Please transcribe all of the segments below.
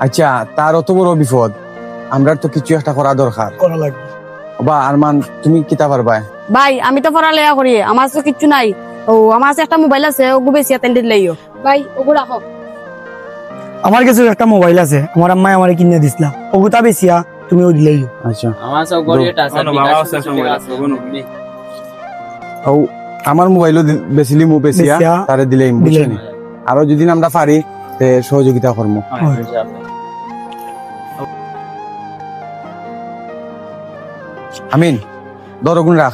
আচ্ছা তার অত বড় বিপদ, আমরা তো কিছু একটা করা দরকার। করা লাগবে। বা আরমান তুমি কিতা পারবা? ভাই আমি তো পড়ালেখা করি, আমার তো কিচ্ছু নাই। ও আমার কাছে একটা মোবাইল আছে, ওগু বেশি অ্যাটেন্ডেড লাইও ভাই, ওগু রাখো। আমার কাছে একটা মোবাইল আছে, আমার আম্মাই আমারে কিনে দিছিলা, ওগুতা বেশিয়া তুমি ওই দিলেই। আচ্ছা আমার সব গড়িয়েটা আছে, ও আমার মোবাইলও বেশিলি মু বেশিয়া বেশিয়া তারে দিলেই বুঝছেন। আরো যদি আমরা পারি তে সহযোগিতা করবো। আমিন দরগুন রাখ,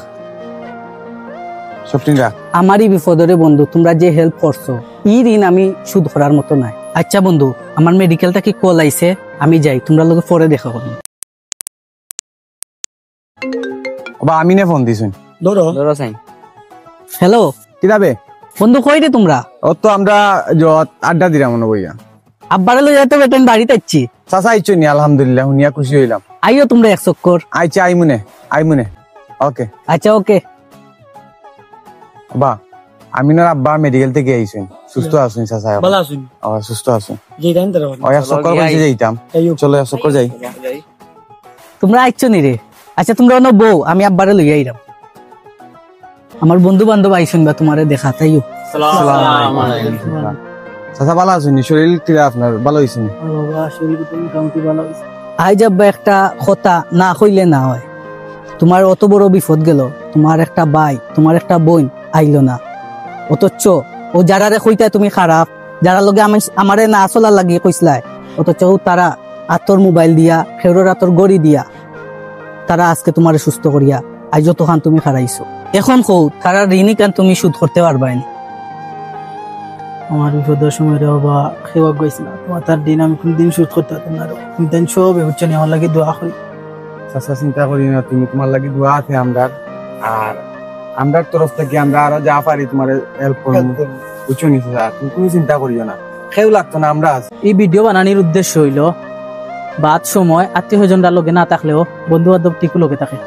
সবটিন রাখ। আমারই বিপদরে বন্ধু, তোমরা যে হেল্প করছো ই ঋণ আমি সুদ করার মতো নাই। আচ্ছা বন্ধু, আমার মেডিকেলটা কি কল আইছে, আমি যাই, তোমরা লোকে পরে দেখা করবো। বা আমিনে ফোন দিছুন। ধরো হ্যালো কি যাবে বন্ধু, কই রে তোমরা? ও তো আমরা আড্ডা দিলাম মনে বইয়া। আব্বারে লই যাইতে বেটেন বাড়িতে আইছি। চাচা আইছো নি? আলহামদুলিল্লাহ শুনিয়া খুশি হইলাম। আইও তোমরা এক চক্কর। আইছে আইমুনে ওকে। আচ্ছা ওকে। বা আমিনার আব্বা মেডিকেল থেকে আইছেন, সুস্থ আছেন চাচা? ভালো আছেন? সুস্থ আছেন। যে টাইম ধরো ওয়া চক্কর কইছে যাইতাম, চলো চক্কর যাই। তোমরা আইছো নি রে? আচ্ছা তোমরা অন্য বউ, আমি আব্বারে লই আইরাম। আমার বন্ধু বান্ধব আইসুন বা তোমারে দেখা, তাইও। চাচা ভালো আছেন? শরীর কিরা আপনার ভালো হয়েছে? বাবা শরীর তো মোটামুটি ভালো হইছে। আই যাব্বা একটা কথা না কইলে না হয়। তোমার অত বড় বিপদ গেল, তোমার একটা ভাই তোমার একটা বোন আইলো না, অথচ ও যারারে কইতা তুমি খারাপ, যারা লগে আমারে না চলার লাগিয়ে কইসলাই, অথচ তারা আতর মোবাইল দিয়া ফেরোর আতর গড়ি দিয়া তারা আজকে তোমারে সুস্থ করিয়া আজ যতখান তুমি খারাইছো। এখন কৌ তারা ঋণী কান তুমি সুদ করতে পারবাই না। আমার বিপদের সময় রে বাবা সেবা গেছিল, তোমার তার দিন আমি কোনদিন শুট করতে পারতাম না। তুমি তাই সব হচ্ছে না, আমার লাগে দোয়া করি। চাচা চিন্তা করি না, তুমি তোমার লাগি দোয়া আছে আমরার, আর আমরার তরফ থেকে আমরা আরো যা পারি তোমার হেল্প করবো, বুঝছো নি চাচা? তুমি কোনো চিন্তা করিও না, কেউ লাগতো না, আমরা আছি। এই ভিডিও বানানোর উদ্দেশ্য হইল বাদ সময় আত্মীয় স্বজনরা লগে না থাকলেও বন্ধু বান্ধব টিকু লগে থাকে।